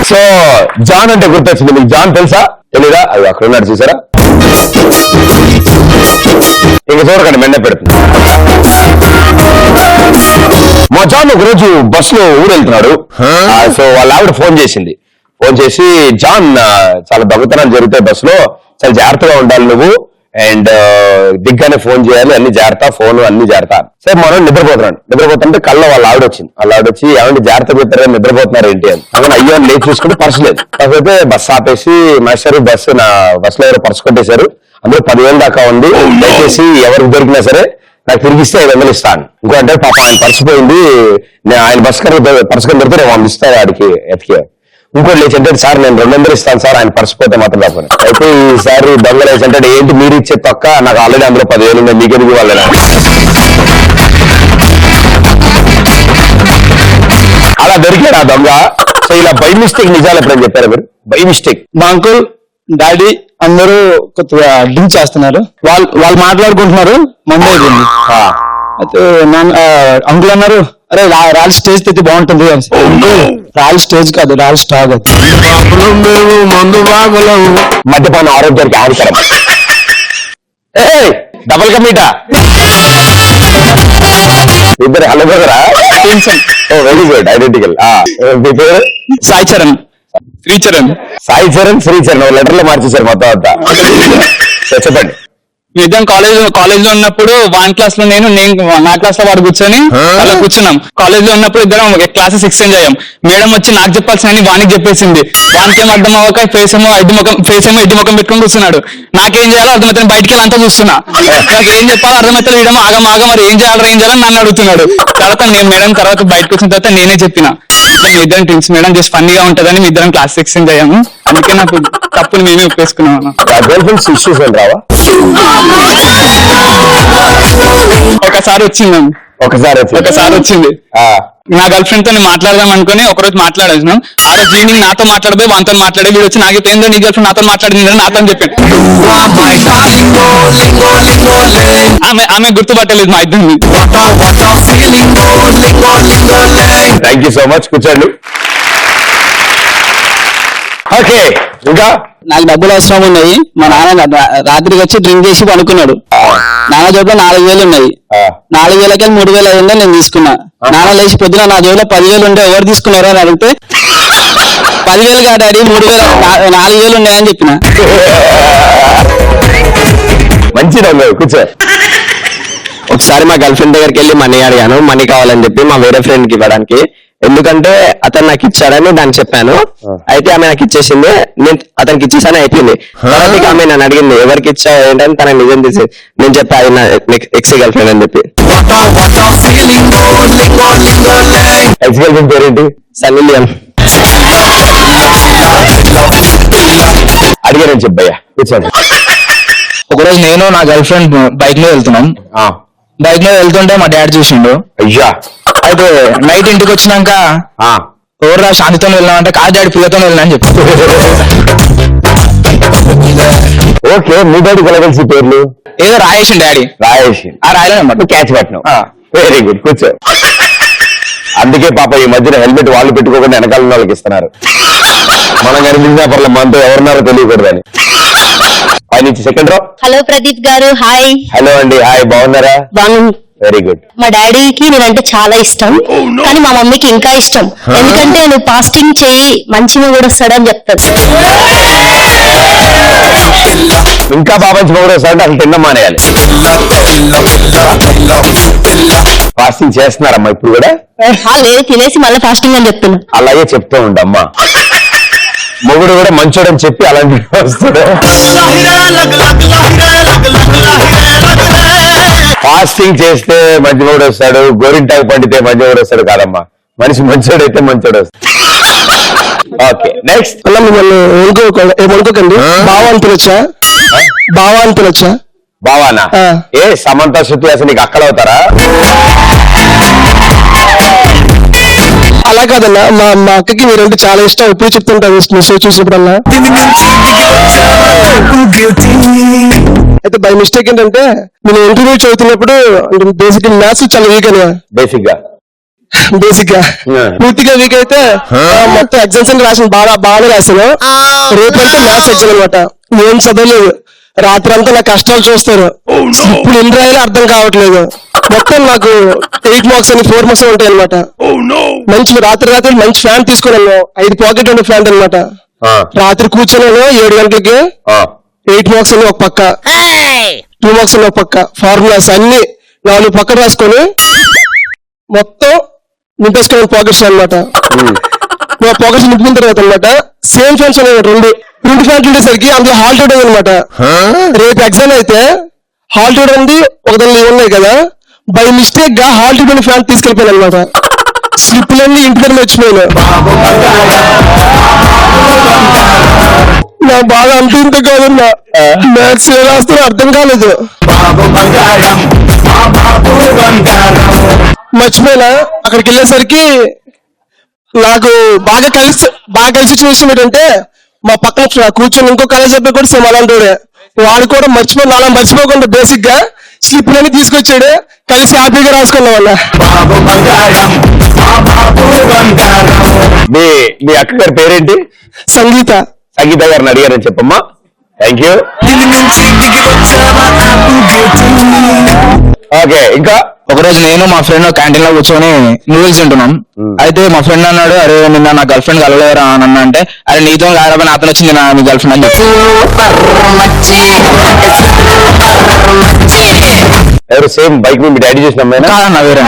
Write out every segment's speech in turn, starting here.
So John అంటే గుర్తొచ్చింది మీకు. జాన్ తెలుసా తెలీదా? అది అక్కడ ఉన్నాడు చూసారా. ఇంక చూడకండి మెండ పెడుతుంది. మా జాన్ ఒక రోజు బస్ లో ఊరు వెళ్తున్నాడు. సో వాళ్ళ ఆవిడ ఫోన్ చేసింది. ఫోన్ చేసి జాన్ చాలా దొంగతనాలు జరుగుతాయి బస్ లో, చాలా జాగ్రత్తగా ఉండాలి నువ్వు, అండ్ దిగ్గానే ఫోన్ చేయాలి, అన్ని జాగ్రత్త, ఫోన్ అన్ని జాగ్రత్త. సరే మనం నిద్రపోతుంటే కళ్ళ వాళ్ళ ఆవిడ వచ్చి ఏమంటే జాగ్రత్త పెట్టారా, నిద్రపోతున్నారు ఏంటి అని. అక్కడ అయ్యో అని లేచి చూసుకుంటే పర్సు లేదు. కాకపోతే బస్ ఆపేసి మాస్టర్ బస్సులో ఎవరో పర్సు కొట్టేశారు, అందులో 10,000 దాకా ఉంది, దయచేసి ఎవరికి దొరికినా సరే నాకు తిరిగిస్తే 500 ఇస్తాను. ఇంకో అంటే పాప ఆయన పర్సిపోయింది, నేను ఆయన పర్సు కనుక దొరికితే నేను ఇస్తాను ఆడికి ఎతికి. ఇంకోటి లేచి అంటే సార్ నేను 200 ఇస్తాను సార్ ఆయన పర్సిపోతే మాత్రం తప్పని. అయితే ఈసారి దొంగ లేచి అంటే ఏంటి మీరు ఇచ్చే తొక్క, నాకు ఆల్రెడీ అందులో 10,000 ఉన్నాయి, మీకెందుకు వాళ్ళని. అలా దొరికాడు ఆ దొంగ. సో ఇలా బై మిస్టేక్ నిజాలు ఎప్పుడని చెప్పారు మీరు? బై మిస్టేక్ మా అంకుల్ డాడీ అందరూ కొద్దిగా డ్రింక్ చేస్తున్నారు, వాళ్ళు మాట్లాడుకుంటున్నారు, మందు అయిపోయింది. అయితే అంకుల్ అన్నారు, అరే రాయల్ స్టేజ్ తెచ్చి బాగుంటుంది. రాయల్ స్టేజ్ కాదు, రాయల్ స్టాగ్. మద్యపానం ఆరోగ్యానికి హానికరం. డబల్ కమీటా ఇద్దరు హలో బ్రదరా? Very good, identical. మీ పేరు? సాయి చరణ్, శ్రీచరణ్. సాయి చరణ్, శ్రీచరణ్ లెటర్ లో మార్చేశారు మొత్తం అంతా. చెప్పండి. మీ ఇద్దరం కాలేజ్ లో ఉన్నప్పుడు వన్ క్లాస్ లో నేను నా క్లాస్ లో వాడు కూర్చొని అలా కూర్చున్నాం. కాలేజ్ లో ఉన్నప్పుడు ఇద్దరం క్లాసెస్ ఎక్స్చేంజ్ అయ్యాం. మేడం వచ్చి నాకు చెప్పాల్సిన వానికి చెప్పేసింది. వానికేం అర్థం అవ్వక ఫేస్ ఏమో ఎడ్డి ముఖం పెట్టుకొని కూర్చున్నాడు. నాకేం చేయాలో అర్థమైతే బయటికి వెళ్ళి అంతా చూస్తున్నా, నాకు ఏం చెప్పాలో అర్థమైతే వీడమో ఆగ మరి ఏం చేయాలని నన్ను అడుగుతున్నాడు. తర్వాత నేను మేడం తర్వాత బయటకు వచ్చిన తర్వాత నేనే చెప్పిన, మీ ఇద్దరం డ్రింక్స్ మేడం జస్ట్ ఫన్నీగా ఉంటుందని మీ ఇద్దరం క్లాస్ ఎక్స్చేంజ్ అయ్యాము, అందుకే నాకు తప్పుని మేమే ఒప్పేసుకున్నాము. ఒకసారి వచ్చింది. నా గర్ల్ ఫ్రెండ్ తో నేను మాట్లాడదాం అనుకుని ఒకరోజు మాట్లాడాను. ఆ రోజు ఈవినింగ్ నాతో మాట్లాడబోయి వాంతో మాట్లాడే వీడు వచ్చి నాకు ఏందో నీ గర్ల్ ఫ్రెండ్ నాతో మాట్లాడింది నాతో చెప్పాను. ఆమె గుర్తుపట్టలేదు మా ఇద్దరిని. Thank you so much. కూర్చోండి. ఓకే, ఇంకా నాకు డబ్బులు అవసరం ఉన్నాయి. మా నాన్న రాత్రికి వచ్చి డ్రింక్ చేసి పడుకున్నాడు. నాన్న జోబులో 4,000 ఉన్నాయి. 4,000కి 3,000 అయిందో నేను తీసుకున్నా. నాన్న లేచి పొద్దున నా జోబులో 10,000 ఉంటే ఎవరు తీసుకున్నారో అని అడిగితే 10,000 కాదు డాడీ 3,000 4,000 ఉన్నాయని చెప్పిన. మంచిది, కూర్చో. ఒకసారి మా గర్ల్ ఫ్రెండ్ దగ్గరికి వెళ్ళి మనీ అడిగాను, మనీ కావాలని చెప్పి మా వేరే ఫ్రెండ్ కి ఇవ్వడానికి. ఎందుకంటే అతను నాకు ఇచ్చాడని దాన్ని చెప్పాను. అయితే ఆమె నాకు ఇచ్చేసింది, నేను అతనికి ఇచ్చేసాను, అయిపోయింది. తర్వాత ఆమె నన్ను అడిగింది ఎవరికి ఇచ్చా ఏంటని, తన నిజం తీసి నేను చెప్పి నా ఎక్స్ గర్ల్ ఫ్రెండ్ అని చెప్పి. ఎక్స్ గర్ల్ ఫ్రెండ్ పేరేంటి? Sunny Leone. అడిగానని చెప్పయ్యా, కూర్చోండి. ఒకరోజు నేను నా గర్ల్ ఫ్రెండ్ బైక్ లో వెళ్తున్నాం. బైక్ లో వెళ్తుంటే మా డాడీ చూసిండు. అయ్యా. అయితే నైట్ ఇంటికి వచ్చినాక ఎవరురా శాంతితో వెళ్ళామంటే కాదు డాడీ పిల్లతో వెళ్ళినా అని చెప్పి. ఓకే, మీ డాడీ కలగలిసి పేర్లు ఏదో రాయేసిండు డాడీ. ఆ రాయలేనమాట క్యాచ్ పెట్టినావు. వెరీ గుడ్, కూర్చో. అందుకే పాప ఈ మధ్యన హెల్మెట్ వాళ్ళు పెట్టుకోకుండా వెనకాల వాళ్ళకి ఇస్తున్నారు. మనం కనిపించిన పర్లేదు మనతో ఎవరున్నారో తెలియకూడదని. పైనుంచి సెకండ్ రో. హలో ప్రదీప్ గారు, హాయ్. హలో అండి, హాయ్. బాగున్నారా? Very good. మా డాడీకి నేనంటే చాలా ఇష్టం, కానీ మా మమ్మీకి ఇంకా ఇష్టం. ఎందుకంటే నువ్వు ఫాస్టింగ్ చేయి మంచిగా కూడా వస్తాడని చెప్తాడు. ఇంకా బాబాజీ కూడా వస్తాడంటే అసలు తిన్న మానేయాలి. ఫాస్టింగ్ చేస్తున్నారమ్మా ఇప్పుడు కూడా? లేదు, తినేసి మళ్ళీ ఫాస్టింగ్ అని చెప్తున్నా. అలాగే చెప్తూ ఉండమ్మా. మొగుడు కూడా మంచోడని చెప్పి అలాంటి వస్తాడు. ఫాస్టింగ్ చేస్తే మంచి మొగుడు వస్తాడు, గోరింటాకు పండితే మంచి మొగుడు వస్తాడు కాదమ్మా, మనిషి మంచోడైతే మంచోడు వస్తాడు. Okay, next. మిమ్మల్ని ఏమనుకోకండి, బావా అని పిలవచ్చా? బావానా? ఏ సమంత శృతి అసలు నీకు అక్కడ అవుతారా? అలా కాదన్నా, మా అక్కకి మీరంటే చాలా ఇష్టం, ఎప్పుడు చెప్తుంటాను మెసేజ్ చూసినప్పుడల్లా. అయితే బై మిస్టేక్ ఏంటంటే నేను ఇంటర్వ్యూ చదువుతున్నప్పుడు బేసిక్ మ్యాథ్స్ చాలా వీక్ అని. బేసిక్ గా బేసిక్ గా పూర్తిగా వీక్ అయితే మొత్తం ఎగ్జామ్స్ అన్ని రాసిన బాగా రాశాను. రేపు అంటే మ్యాథ్స్ ఎగ్జామ్ అనమాట. ఏం చదవలేదు, రాత్రి అంతా నా కష్టాలు చూస్తారు. ఇప్పుడు ఎన్ని రాయాలో అర్థం కావట్లేదు. మొత్తం నాకు 8 మార్క్స్ అని 4 మార్క్స్ ఉంటాయి అనమాట. మంచి రాత్రి మంచి ఫ్యాన్ తీసుకున్నాను, 5 పాకెట్ ఉండే ఫ్యాన్ అనమాట. రాత్రి కూర్చొని 7 గంటలకి 8 మార్క్స్ అని ఒక పక్క, 2 మార్క్స్ అని ఒక పక్క, ఫార్ములాస్ అన్ని 4 పక్కన రాసుకొని మొత్తం నింపేసుకున్నాను పాకెట్స్ అనమాట. మా పాకెట్స్ నింపుకున్న తర్వాత అనమాట సేమ్ ఫ్యాన్స్ ఉన్నాయి, రెండు ఫ్యాన్లు ఉండేసరికి అందులో హాల్ట్ ఉండేది అనమాట. రేపు ఎగ్జామ్ అయితే హాల్ట్ ఉంది, ఒకదాని ఉన్నాయి కదా, బై మిస్టేక్ గా హాల్ట్ ఉండే ఫ్యాన్ తీసుకెళ్ళిపోయాను అనమాట. స్లిప్లన్నీ ఇంటి దగ్గర వచ్చినాను. నా బాగా అంత ఇంత కాదన్నా, మ్యాథ్స్ ఏ రాస్తారో అర్థం కాలేదు. మర్చిపోయినా. అక్కడికి వెళ్ళేసరికి నాకు బాగా కలిసి వచ్చిన విషయం ఏంటంటే, మా పక్కన కూర్చొని ఇంకో కాలేజ్ అబ్బాయి కూడా సేమ్ అలాంటి వాడు కూడా మర్చిపోకుండా బేసిక్ గా స్లిప్లన్నీ తీసుకొచ్చాడు. కలిసి హ్యాపీగా రాసుకున్నాం వాళ్ళ. మీ అక్క గారి పేరేంటి? సంగీత గారిని అడిగారని చెప్పమ్మా. Thank you. ఓకే, ఇంకా ఒకరోజు నేను మా ఫ్రెండ్ క్యాంటీన్ లో కూర్చొని నూడిల్స్ తింటున్నాం. అయితే మా ఫ్రెండ్ అన్నాడు, అరే నిన్న నా గర్ల్ ఫ్రెండ్ కలవలేరా అని అన్నా. అంటే అరే నీతో కాకపోతే నాతో వచ్చింది నా మీ గర్ల్ ఫ్రెండ్ అని చెప్పి. ఎవరు సేమ్ బైక్ మీ డాడీ చూసిన అమ్మాయినా? వేరే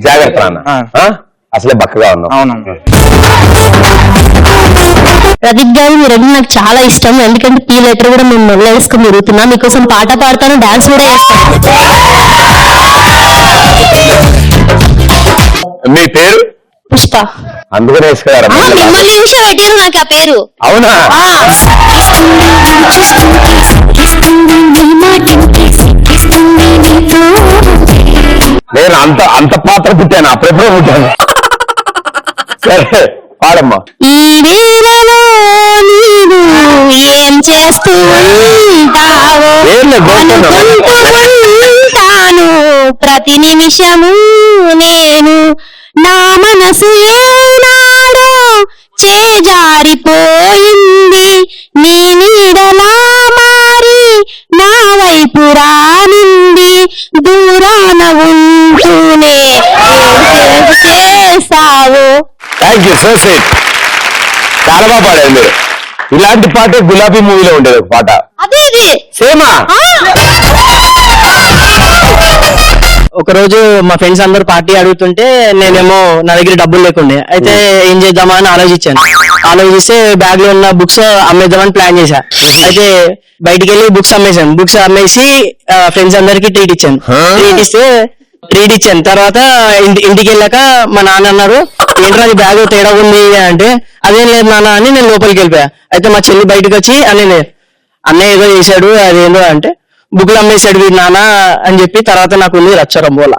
జాగ్రత్త అన్న, అసలే బక్కగా ఉన్నాం. అవును. ప్రదీప్ గారు మీరంటే నాకు చాలా ఇష్టం. ఎందుకంటే పీ లెటర్ కూడా మేము మెల్ల వేసుకుని తిరుగుతున్నా. మీకోసం పాట పాడతాను, డాన్స్ కూడా చేస్తాను. మీ పేరు? పుష్ప. అందుకనే వేసుకున్నారా? మిమ్మల్ని చూసి పెట్టారు నాకు ఆ పేరు. అవునా? నేను అంత పాత్ర పుట్టాను, అప్పుడెప్పుడో పుట్టాను. సరే పాడమ్మా. ఈ వేళలో నీవు ఏం చేస్తూ ఉంటావో అనుకుంటూ ప్రతి నిమిషము నేను. నా మనసు ఏనాడో చేజారిపోయింది, నీ నీడలా మారి నా వైపు రానుంది. దూరాన ఉంటూనే చేసావు. Thank you, so sweet. చాలా బాగా పాడారు మీరు. ఇలాంటి పాట గులాబీ మూవీలో ఉండేది ఒక పాట. అదే సేమా? ఒక రోజు మా ఫ్రెండ్స్ అందరూ పార్టీ అడుగుతుంటే నేనేమో నా దగ్గర డబ్బులు లేకుండే. అయితే ఏం చేద్దామా అని ఆలోచిస్తే బ్యాగ్ లో ఉన్న బుక్స్ అమ్మేద్దామని ప్లాన్ చేశా. అయితే బయటికి వెళ్ళి బుక్స్ అమ్మేసి ఫ్రెండ్స్ అందరికి ట్రీట్ ఇచ్చాను. తర్వాత ఇంటికి వెళ్ళాక మా నాన్న అన్నారు, ఏంట్రా అది బ్యాగ్ తేడా ఉంది అంటే, అదేం లేదు నాన్న అని నేను లోపలికి వెళ్ళిపోయా. అయితే మా చెల్లి బయటకు వచ్చి అన్నయ్య ఏదో చేశాడు, అదేందో అంటే బుక్లు అమ్మేశాడు వీడు నాన్న అని చెప్పి. తర్వాత నాకు ఉంది రచ్చరం పోలా.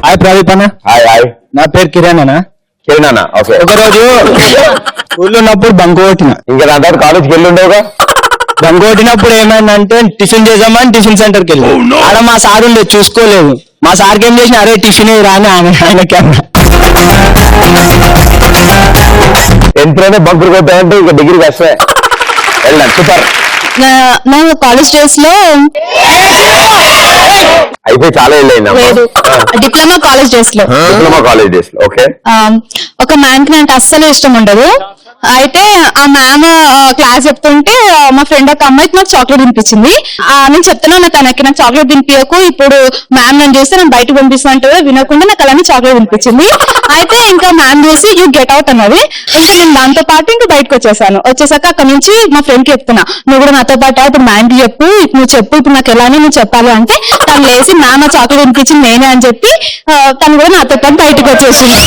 హాయ్ ప్రదీప్ అన్న. హాయ్. నా పేరు కిరణ్ అన్న. ఓకే. ఒకరోజు ఊళ్ళో ఉన్నప్పుడు బంక్ కొట్టిన. ఇంకా దాని తర్వాత కాలేజ్కి వెళ్ళి ఉండవుగా? బంక్ కొట్టినప్పుడు ఏమైందంటే టిఫిన్ చేద్దామని టిఫిన్ సెంటర్కి వెళ్ళి ఆడ మా సార్ ఉండే చూసుకోలేదు. మా సార్కి ఏం చేసిన, అరే టిఫిన్ రాని ఆయనకి అన్నా. ఎంతలోనే బంకులు కొట్టామంటే ఇంకా డిగ్రీ కష్టమే. వెళ్ళండి, సూపర్. నా కాలేజ్ డేస్ లో అయిపోయి చాలా వెళ్ళయింది. డిప్లొమా కాలేజ్ డేస్ లో ఓకే. ఒక మ్యామ్ కి నాకు అస్సలు ఇష్టం ఉండదు. అయితే ఆ మ్యామ్ క్లాస్ చెప్తుంటే మా ఫ్రెండ్ ఒక అమ్మాయికి నాకు చాక్లెట్ తినిపించింది. నేను చెప్తున్నాను తనకి నాకు చాక్లెట్ తినిపించకు, ఇప్పుడు మ్యామ్ నన్ను చూస్తే నేను బయటకు పంపిస్తానంటే వినకుండా నాకు అలానే చాక్లెట్ తినిపించింది. అయితే ఇంకా మ్యామ్ చూసి యూ గెట్ అవుట్ అన్నది. ఇంకా నేను దాంతో పాటు ఇంకా బయటకు వచ్చేసాక అక్కడ నుంచి మా ఫ్రెండ్ కి చెప్తున్నా, నువ్వు కూడా నాతో పాటు ఇప్పుడు మ్యామ్ కి చెప్పు, నువ్వు చెప్పు ఇప్పుడు నాకు ఎలానే నువ్వు చెప్పాలి అంటే తను లేచి మ్యామ్ ఆ చాక్లెట్ తినిపించింది నేనే అని చెప్పి తను కూడా నాతో పాటు బయటకు వచ్చేసింది.